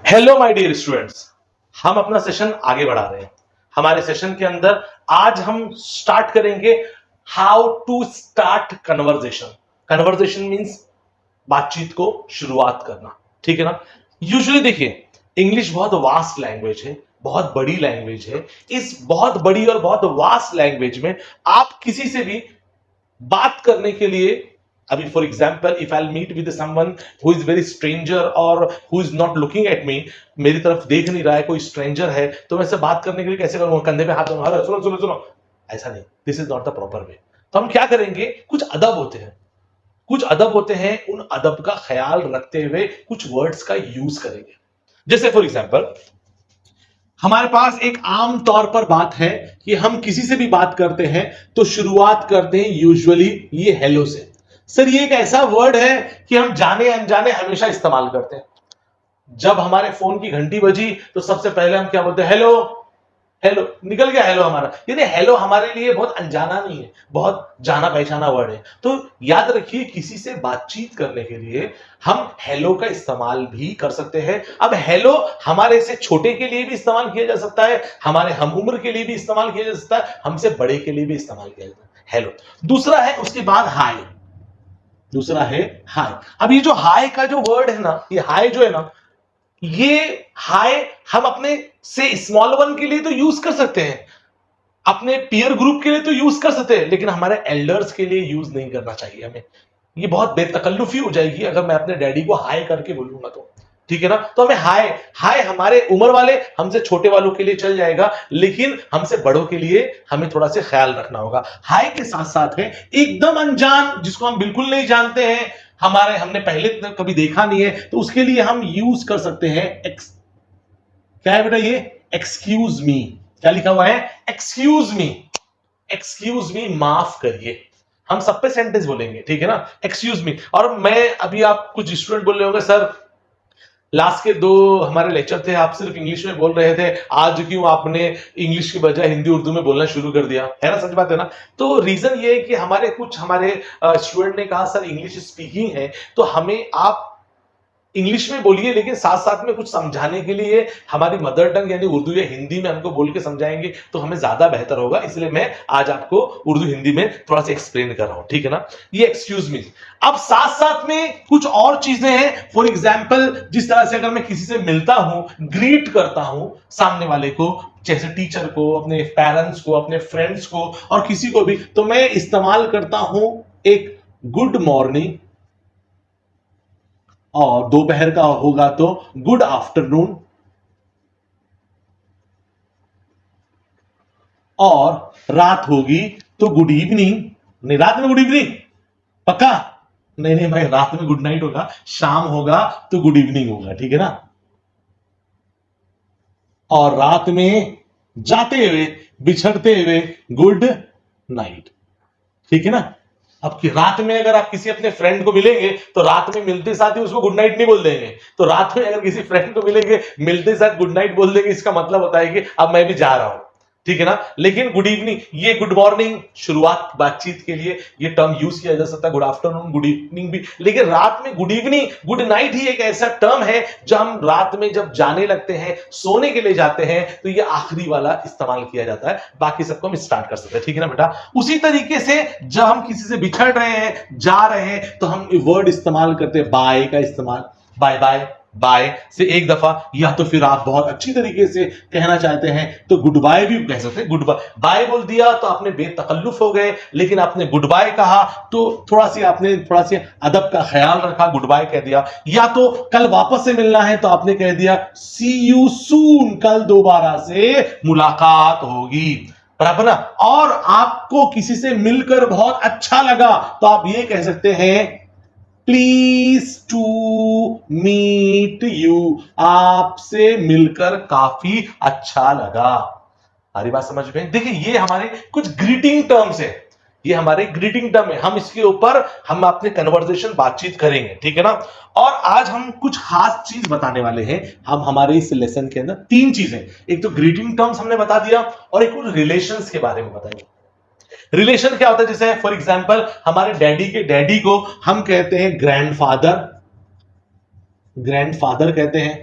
Hello my dear students, हम अपना session आगे बढ़ा रहे हैं। हमारे सेशन के अंदर आज हम स्टार्ट करेंगे how to start conversation. Conversation means बातचीत को शुरुआत करना, ठीक है ना। यूजुअली देखिए, इंग्लिश बहुत वास्ट लैंग्वेज है, बहुत बड़ी लैंग्वेज है। इस बहुत बड़ी और बहुत वास्ट लैंग्वेज में आप किसी से भी बात करने के लिए, अभी for example if I meet with someone who is very stranger और who is not looking at me, मेरी तरफ देख नहीं रहा है, कोई स्ट्रेंजर है, तो मैं इससे बात करने के लिए कैसे करूंगा? कंधे पे हाथ दूंगा, सुनो सुनो सुनो, ऐसा नहीं। This is not the proper way. तो हम क्या करेंगे, कुछ अदब होते हैं, कुछ अदब होते हैं, उन अदब का ख्याल रखते हुए कुछ वर्ड्स का यूज करेंगे। जैसे फॉर एग्जाम्पल हमारे पास एक आम तौर पर बात है कि हम किसी से भी बात करते हैं तो शुरुआत करते हैं यूजुअली ये हेलो से। सर ये एक ऐसा वर्ड है कि हम जाने अनजाने हमेशा इस्तेमाल करते हैं। जब हमारे फोन की घंटी बजी तो सबसे पहले हम क्या बोलते हैं? हेलो। हेलो निकल गया हेलो हमारा। यानी हेलो हमारे लिए बहुत अनजाना नहीं है, बहुत जाना पहचाना वर्ड है। तो याद रखिए, किसी से बातचीत करने के लिए हम हेलो का इस्तेमाल भी कर सकते हैं। अब हेलो हमारे से छोटे के लिए भी इस्तेमाल किया जा सकता है, हमारे हम उम्र के लिए भी इस्तेमाल किया जा सकता है, हमसे बड़े के लिए भी इस्तेमाल किया जाता है हेलो। दूसरा है उसके बाद हाय। दूसरा है हाय। अब ये जो हाय का जो वर्ड है ना, ये हाय जो है ना, ये हाय हम अपने से स्मॉल वन के लिए तो यूज कर सकते हैं, अपने पीयर ग्रुप के लिए तो यूज कर सकते हैं, लेकिन हमारे एल्डर्स के लिए यूज नहीं करना चाहिए हमें। ये बहुत बेतकल्लुफी हो जाएगी अगर मैं अपने डैडी को हाय करके बोलूंगा तो, ठीक है ना। तो हमें हाय, हाय हमारे उम्र वाले, हमसे छोटे वालों के लिए चल जाएगा, लेकिन हमसे बड़ों के लिए हमें थोड़ा सा ख्याल रखना होगा। हाय के साथ साथ है एकदम अनजान, जिसको हम बिल्कुल नहीं जानते हैं, हमारे हमने पहले कभी देखा नहीं है, तो उसके लिए हम यूज कर सकते हैं क्या है बेटा? ये एक्सक्यूज मी। क्या लिखा हुआ है? Excuse me. एक्सक्यूज मी, माफ करिए। हम सब पे सेंटेंस बोलेंगे, ठीक है ना। Excuse me. और मैं अभी, आप कुछ स्टूडेंट बोल रहे होंगे, सर लास्ट के 2 हमारे लेक्चर थे, आप सिर्फ इंग्लिश में बोल रहे थे, आज क्यों आपने इंग्लिश की बजाय हिंदी उर्दू में बोलना शुरू कर दिया? है ना, सच बात है ना। तो रीजन ये है कि हमारे स्टूडेंट ने कहा सर इंग्लिश स्पीकिंग है तो हमें आप इंग्लिश में बोलिए, लेकिन साथ साथ में कुछ समझाने के लिए हमारी मदर टंग यानी उर्दू या हिंदी में हमको बोल के समझाएंगे तो हमें ज्यादा बेहतर होगा। इसलिए मैं आज आपको उर्दू हिंदी में थोड़ा सा एक्सप्लेन कर रहा हूं, ठीक है ना। ये एक्सक्यूज मी। अब साथ साथ में कुछ और चीजें हैं। फॉर एग्जाम्पल, जिस तरह से अगर मैं किसी से मिलता हूं, ग्रीट करता हूं सामने वाले को, जैसे टीचर को, अपने पेरेंट्स को, अपने फ्रेंड्स को और किसी को भी, तो मैं इस्तेमाल करता हूं एक गुड मॉर्निंग, और दोपहर का होगा तो गुड आफ्टरनून, और रात होगी तो गुड इवनिंग। नहीं, रात में गुड इवनिंग पक्का? नहीं नहीं भाई, रात में गुड नाइट होगा, शाम होगा तो गुड इवनिंग होगा, ठीक है ना। और रात में जाते हुए, बिछड़ते हुए गुड नाइट, ठीक है ना। अब की रात में अगर आप किसी अपने फ्रेंड को मिलेंगे तो रात में मिलते साथ ही उसको गुड नाइट नहीं बोल देंगे। तो रात में अगर किसी फ्रेंड को मिलेंगे, मिलते साथ गुड नाइट बोल देंगे, इसका मतलब होता है कि अब मैं भी जा रहा हूं, ठीक है ना। लेकिन गुड इवनिंग, ये गुड मॉर्निंग शुरुआत बातचीत के लिए ये टर्म यूज किया जा सकता है, गुड आफ्टरनून, गुड इवनिंग भी। लेकिन रात में गुड इवनिंग, गुड नाइट ही एक ऐसा टर्म है जो हम रात में जब जाने लगते हैं, सोने के लिए जाते हैं, तो ये आखिरी वाला इस्तेमाल किया जाता है। बाकी सबको हम स्टार्ट कर सकते हैं, ठीक है ना बेटा। उसी तरीके से जब हम किसी से बिछड़ रहे हैं, जा रहे हैं, तो हम वर्ड इस्तेमाल करते हैं बाय का इस्तेमाल। बाय बाय, बाय से एक दफा, या तो फिर आप बहुत अच्छी तरीके से कहना चाहते हैं तो गुड बाय भी कह सकते हैं। गुड बाय, बाय बोल दिया तो आपने बेतकल्लुफ हो गए, लेकिन आपने गुड बाय कहा तो आपने थोड़ा सी अदब का ख्याल रखा, गुड बाय कह दिया। या तो कल वापस से मिलना है तो आपने कह दिया सी यू सून, कल दोबारा से मुलाकात होगी, बराबर ना। और आपको किसी से मिलकर बहुत अच्छा लगा तो आप ये कह सकते हैं प्लीज टू मीट यू, आपसे मिलकर काफी अच्छा लगा। हमारी बात समझ में? देखिए, ये हमारे कुछ ग्रीटिंग टर्म्स है, ये हमारे ग्रीटिंग टर्म है। हम इसके ऊपर हम अपने कन्वर्सेशन बातचीत करेंगे, ठीक है ना। और आज हम कुछ खास चीज बताने वाले हैं। हम हमारे इस लेसन के अंदर 3 चीजें, एक तो ग्रीटिंग टर्म्स हमने बता दिया और एक कुछ रिलेशंस के बारे में बताएंगे। रिलेशन क्या होता है? जैसे फॉर एग्जाम्पल हमारे डैडी के डैडी को हम कहते हैं ग्रैंडफादर, ग्रैंडफादर कहते हैं।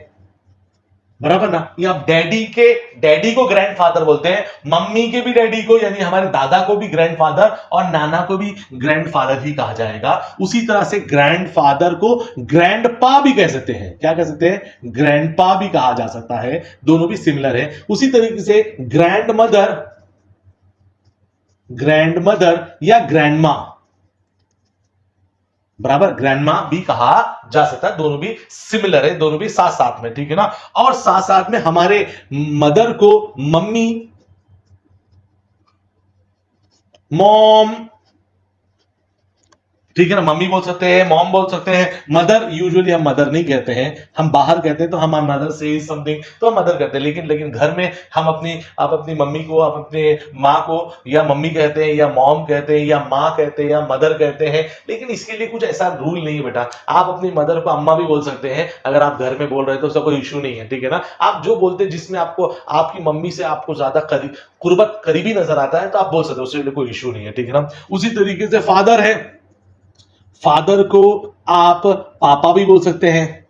बराबर ना। ये आप डैडी को ग्रैंडफादर बोलते हैं, मम्मी के भी डैडी को यानी हमारे दादा को भी ग्रैंडफादर और नाना को भी ग्रैंडफादर ही कहा जाएगा। उसी तरह से ग्रैंडफादर को ग्रैंडपा भी कह सकते हैं। क्या कह सकते हैं? ग्रैंडपा भी कहा जा सकता है, दोनों भी सिमिलर है। उसी तरीके से ग्रैंडमदर या ग्रैंडमा, बराबर, ग्रैंडमा भी कहा जा सकता है, दोनों भी सिमिलर है, दोनों भी साथ साथ में, ठीक है ना। और साथ साथ में हमारे मदर को मम्मी, मॉम, ठीक है ना, मम्मी बोल सकते हैं, मॉम बोल सकते हैं। मदर यूजुअली हम मदर नहीं कहते हैं, हम बाहर कहते हैं तो हम मदर से समथिंग तो हम मदर कहते हैं, लेकिन घर में हम आप अपनी मम्मी को, आप अपने माँ को या मम्मी कहते हैं या मॉम कहते हैं या माँ कहते हैं या मदर कहते हैं। लेकिन इसके लिए कुछ ऐसा रूल नहीं है बेटा, आप अपनी मदर को अम्मा भी बोल सकते हैं अगर आप घर में बोल रहे हैं तो उसका कोई इशू नहीं है, ठीक है ना। आप जो बोलते हैं जिसमें आपको आपकी मम्मी से आपको ज्यादा करीबी नजर आता है तो आप बोल सकते हो, उससे कोई इशू नहीं है, ठीक है ना। उसी तरीके से फादर है, फादर को आप पापा भी बोल सकते हैं,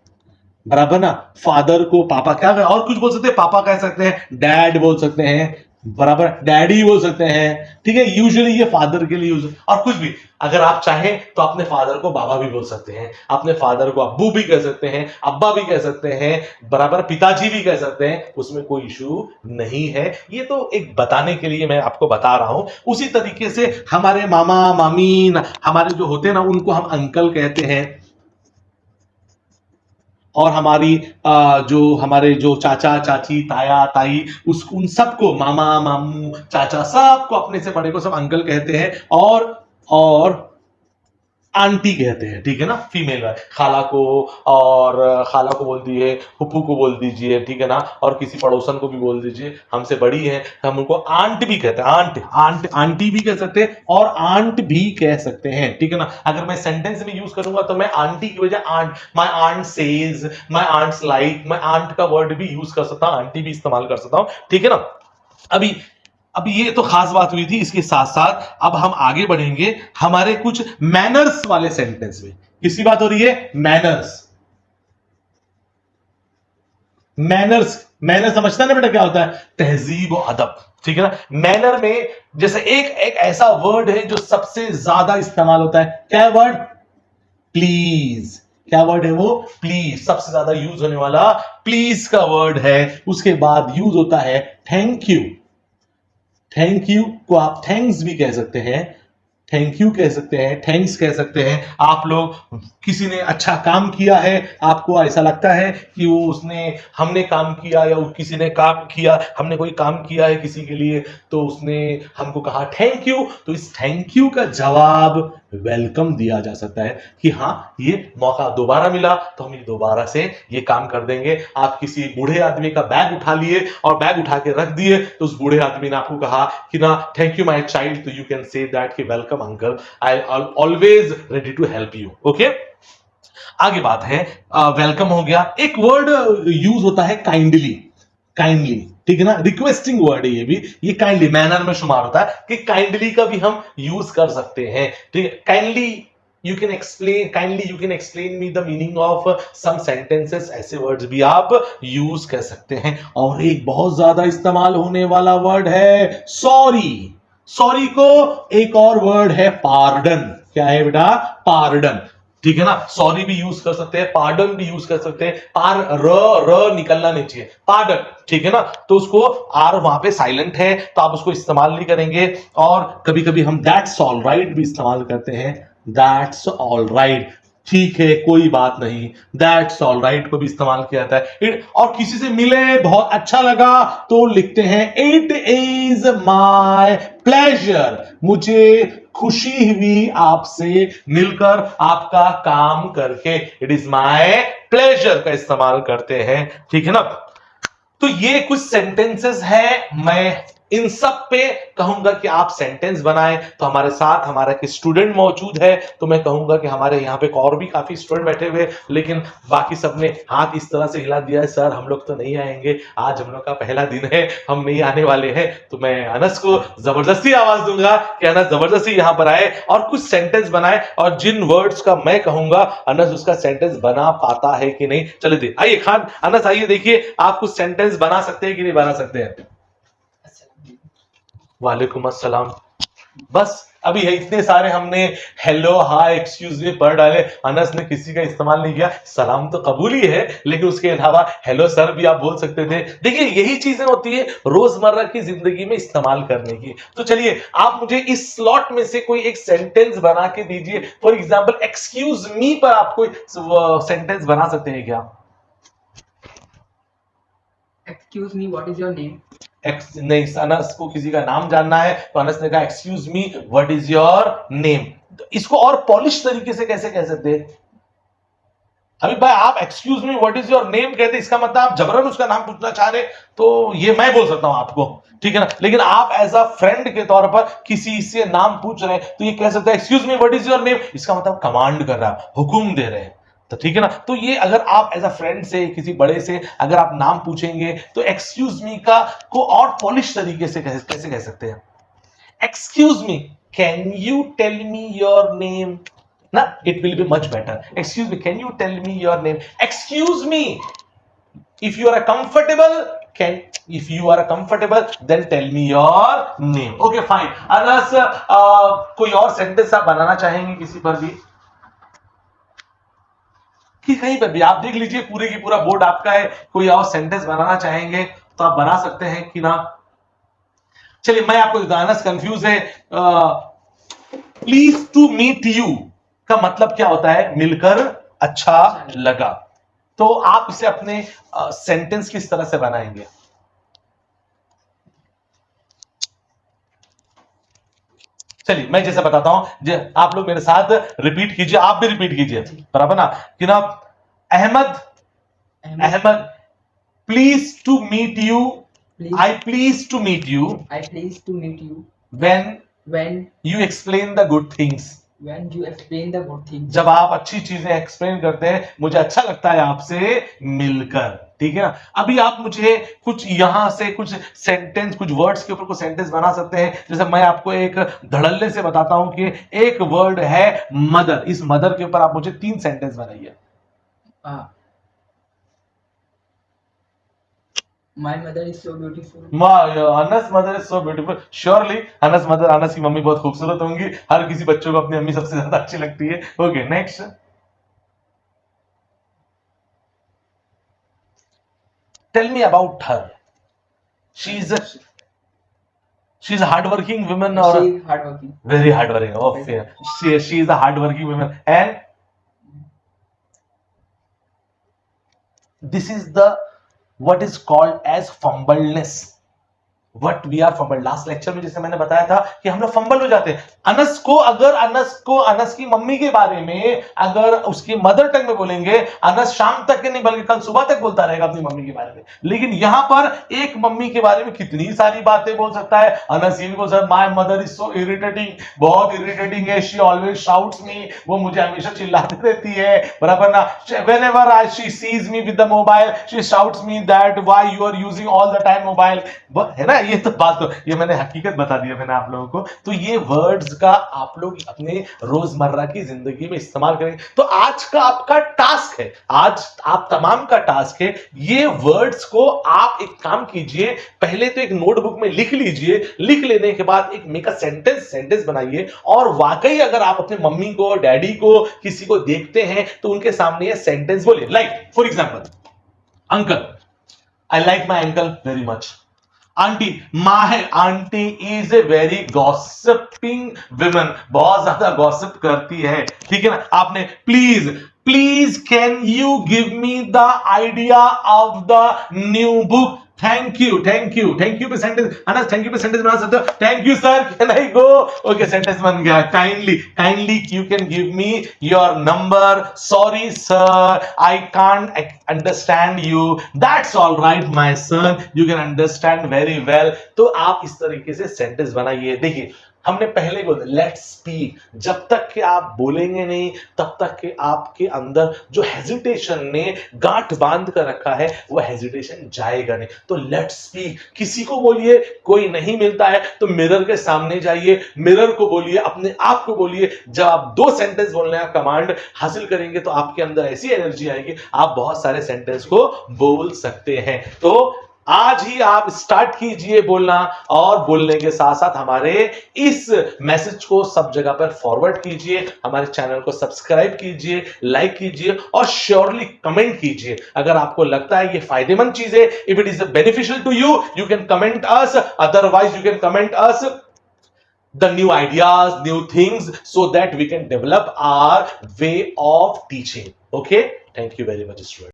बराबर ना। फादर को पापा, क्या और कुछ बोल सकते हैं? पापा कह सकते हैं, डैड बोल सकते हैं, बराबर, डैडी बोल सकते हैं, ठीक है। यूजुअली ये फादर के लिए यूज, और कुछ भी अगर आप चाहें तो अपने फादर को बाबा भी बोल सकते हैं, अपने फादर को अब्बू भी कह सकते हैं, अब्बा भी कह सकते हैं, बराबर, पिताजी भी कह सकते हैं, उसमें कोई इशू नहीं है। ये तो एक बताने के लिए मैं आपको बता रहा हूं। उसी तरीके से हमारे मामा मामी हमारे जो होते हैं ना, उनको हम अंकल कहते हैं। और हमारे जो चाचा चाची ताया ताई उन सबको मामा मामू चाचा सबको, अपने से बड़े को सब अंकल कहते हैं। और आंटी कहते हैं, ठीक है ना, फीमेल है। खाला को बोल दीजिए, फुप्पू को बोल दीजिए, ठीक है ना। और किसी पड़ोसन को भी बोल दीजिए, हमसे बड़ी है हम उनको आंट भी कहते हैं, आंटी भी कह सकते हैं और आंट भी कह सकते हैं, ठीक है ना। अगर मैं सेंटेंस में यूज करूंगा तो मैं आंटी की वजह aunt, my aunt says, my aunts like, मैं आंट का वर्ड भी यूज कर सकता हूं, आंटी भी इस्तेमाल कर सकता हूं, ठीक है ना। अभी ये तो खास बात हुई थी। इसके साथ साथ अब हम आगे बढ़ेंगे हमारे कुछ मैनर्स वाले सेंटेंस में। किसकी बात हो रही है? मैनर्स। मैनर समझता ना बेटा क्या होता है? तहजीब और अदब, ठीक है ना। मैनर में जैसे एक ऐसा वर्ड है जो सबसे ज्यादा इस्तेमाल होता है। क्या वर्ड? प्लीज। क्या वर्ड है वो? प्लीज। सबसे ज्यादा यूज होने वाला प्लीज का वर्ड है। उसके बाद यूज होता है थैंक यू। थैंक यू को आप थैंक्स भी कह सकते हैं, थैंक यू कह सकते हैं, थैंक्स कह सकते हैं। आप लोग, किसी ने अच्छा काम किया है, आपको ऐसा लगता है कि हमने काम किया या किसी ने काम किया, हमने कोई काम किया है किसी के लिए तो उसने हमको कहा थैंक यू, तो इस थैंक यू का जवाब वेलकम दिया जा सकता है कि हाँ ये मौका दोबारा मिला तो हम ये दोबारा से ये काम कर देंगे। आप किसी बूढ़े आदमी का बैग उठा लिए और बैग उठा के रख दिए तो उस बूढ़े आदमी ने आपको कहा कि ना थैंक यू माय चाइल्ड, तो यू कैन से दैट कि welcome uncle, I always ready to help you. Okay, आगे बात है, वेलकम हो गया। एक वर्ड यूज होता है काइंडली, ठीक है ना, रिक्वेस्टिंग वर्ड है ये काइंडली मैनर में शुमार होता है कि काइंडली का भी हम यूज कर सकते हैं, ठीक है। Kindly you can explain me the meaning of some sentences, ऐसे वर्ड्स भी आप यूज कर सकते हैं। और एक बहुत ज्यादा इस्तेमाल होने वाला वर्ड है सॉरी को एक और वर्ड है पार्डन। क्या है बेटा? पार्डन, ठीक है ना। सॉरी भी यूज कर सकते हैं, पार्डन भी यूज कर सकते हैं। र निकलना नहीं चाहिए, पार्डन, ठीक है ना। तो उसको आर वहां पे साइलेंट है तो आप उसको इस्तेमाल नहीं करेंगे। और कभी कभी हम दैट्स ऑल राइट भी इस्तेमाल करते हैं, दैट्स ऑल राइट, ठीक है कोई बात नहीं, दैट्स ऑल राइट को भी इस्तेमाल किया जाता है। और किसी से मिले बहुत अच्छा लगा तो लिखते हैं इट इज माय प्लेजर, मुझे खुशी हुई आपसे मिलकर, आपका काम करके, इट इज माय प्लेजर का इस्तेमाल करते हैं, ठीक है ना। तो ये कुछ सेंटेंसेस है, मैं इन सब पे कहूंगा कि आप सेंटेंस बनाएं। तो हमारे साथ हमारा एक स्टूडेंट मौजूद है, तो मैं कहूंगा कि हमारे यहाँ पे और भी काफी स्टूडेंट बैठे हुए, लेकिन बाकी सबने हाथ इस तरह से हिला दिया है, सर हम लोग तो नहीं आएंगे, आज हम लोग का पहला दिन है, हम नहीं आने वाले हैं। तो मैं अनस को जबरदस्ती आवाज दूंगा कि अनस जबरदस्ती यहाँ पर आए और कुछ सेंटेंस बनाए, और जिन वर्ड्स का मैं कहूंगा अनस उसका सेंटेंस बना पाता है कि नहीं। चलिए दे आइए खान, अनस आइए, देखिए आप कुछ सेंटेंस बना सकते हैं कि नहीं बना सकते हैं। वालेकुम अस्सलाम। बस अभी है, इतने सारे हमने हेलो हाय एक्सक्यूज मी पढ़ डाले, अनस ने किसी का इस्तेमाल नहीं किया। सलाम तो कबूल ही है, लेकिन उसके अलावा हेलो सर भी आप बोल सकते थे। देखिए यही चीजें होती है रोजमर्रा की जिंदगी में इस्तेमाल करने की। तो चलिए आप मुझे इस स्लॉट में से कोई एक सेंटेंस बना के दीजिए। फॉर एग्जाम्पल एक्सक्यूज मी पर आप कोई सेंटेंस बना सकते हैं क्या? Excuse me what is your name. नहीं, अनस को किसी का नाम जानना है, तो अनस ने कहा excuse me what is your name. इसको और पॉलिश तरीके से कैसे कह सकते हैं? अभी भाई आप excuse me what is your name कहते, इसका मतलब आप जबरन उसका नाम पूछना चाह रहे, तो ये मैं बोल सकता हूं आपको, ठीक है ना। लेकिन आप एज अ फ्रेंड के तौर पर किसी से नाम पूछ रहे हैं, तो ये कह सकते हैं excuse me what is your name, इसका मतलब कमांड कर रहा है, हुक्म दे रहे हैं, तो ठीक है ना। तो ये अगर आप एज अ फ्रेंड से किसी बड़े से अगर आप नाम पूछेंगे, तो एक्सक्यूज मी का को और पॉलिश तरीके से कैसे कह सकते हैं? Excuse me can you tell me your name ना, it will be much better. Excuse me, can you tell me your name? Excuse me, if you are comfortable, then tell me your name. Okay, fine. Anas कोई और sentence आप बनाना चाहेंगे किसी पर भी कि कहीं पर भी? आप देख लीजिए पूरे की पूरा बोर्ड आपका है, कोई और सेंटेंस बनाना चाहेंगे तो आप बना सकते हैं कि ना। चलिए मैं आपको अनस कंफ्यूज है। प्लीज टू मीट यू का मतलब क्या होता है? मिलकर अच्छा लगा। तो आप इसे अपने सेंटेंस किस तरह से बनाएंगे? चलिए मैं जैसे बताता हूं, आप लोग मेरे साथ रिपीट कीजिए, आप भी रिपीट कीजिए, बराबर ना कि ना। Ahmed please to meet you, I please to meet you when you explain the good things. When you explain the good things. जब आप अच्छी चीजें एक्सप्लेन करते हैं, मुझे अच्छा लगता है आपसे मिलकर, ठीक है ना। अभी आप मुझे कुछ यहां से कुछ सेंटेंस, कुछ वर्ड्स के ऊपर कुछ सेंटेंस बना सकते हैं। जैसे मैं आपको एक धड़ल्ले से बताता हूं कि एक वर्ड है मदर, इस मदर के ऊपर आप मुझे 3 सेंटेंस बनाइए। My mother is so beautiful. Anas mother is so beautiful. Surely Anas mother, Anas की मम्मी बहुत खूबसूरत होंगी। हर किसी बच्चों को अपनी मम्मी सबसे ज्यादा अच्छी लगती है। Okay next, tell me about her. She is a hard working woman और She is hardworking. Very hard working. Okay she is a hard working woman and this is the what is called as fumbleness. What we are fumble. Last lecture में जैसे मैंने बताया था कि हम लोग fumble हो जाते हैं। अनस को अनस की मम्मी के बारे में अगर उसकी मदर टंग में बोलेंगे, अनस शाम तक के नहीं बल्कि कल सुबह तक बोलता रहेगा अपनी मम्मी के बारे में। लेकिन यहां पर एक मम्मी के बारे में कितनी सारी बातें बोल सकता है। अनस ये भी बोल सकता है my mother is so irritating, बहुत इरिटेटिंग है। शी ऑलवेज शाउट्स मी, वो मुझे हमेशा चिल्लाती रहती है, बराबर ना। Whenever she sees me with the mobile she shouts me that why you are using all the time mobile, है ना। ये तो बात, तो ये मैंने हकीकत बता दिया मैंने आप लोगों को। तो ये वर्ड्स का आप लोग अपने रोजमर्रा की जिंदगी में इस्तेमाल करेंगे। तो आज का आपका टास्क है, आज आप तमाम का टास्क है, ये वर्ड्स को आप एक काम कीजिए, पहले तो एक नोटबुक में लिख लीजिए। लिख लेने के बाद एक मेक अ सेंटेंस बनाइए, और वाकई अगर आप अपने मम्मी को, डैडी को, किसी को देखते हैं तो उनके सामने ये सेंटेंस बोलिए। Like for example, uncle, I like my uncle very much. Aunty, my aunty is a very gossiping women, बहुत ज्यादा गॉसिप करती है, ठीक है ना। आपने please can you give me the idea of the new book, thank you पे sentence अनस थैंक यू पे सेंटेंस बना सकते हो thank you sir can I go okay sentence बन गया kindly you can give me your number sorry sir I can't understand you that's all right my son you can understand very well तो आप इस तरीके से sentence बनाइए देखिए हमने पहले ही बोला लेट्स स्पीक जब तक कि आप बोलेंगे नहीं तब तक कि आपके अंदर जो हेजिटेशन ने गांठ बांध कर रखा है वो हेजिटेशन जाएगा नहीं तो लेट्स स्पीक किसी को बोलिए कोई नहीं मिलता है तो मिरर के सामने जाइए मिरर को बोलिए अपने आप को बोलिए जब आप 2 सेंटेंस बोलने का कमांड हासिल करेंगे तो आपके अंदर ऐसी एनर्जी आएगी आप बहुत सारे सेंटेंस को बोल सकते हैं तो आज ही आप स्टार्ट कीजिए बोलना और बोलने के साथ साथ हमारे इस मैसेज को सब जगह पर फॉरवर्ड कीजिए हमारे चैनल को सब्सक्राइब कीजिए लाइक कीजिए और श्योरली कमेंट कीजिए अगर आपको लगता है ये फायदेमंद चीज है if it is beneficial to you you can comment us otherwise you can comment us the new ideas new things so that we can develop our way of teaching okay thank you very much students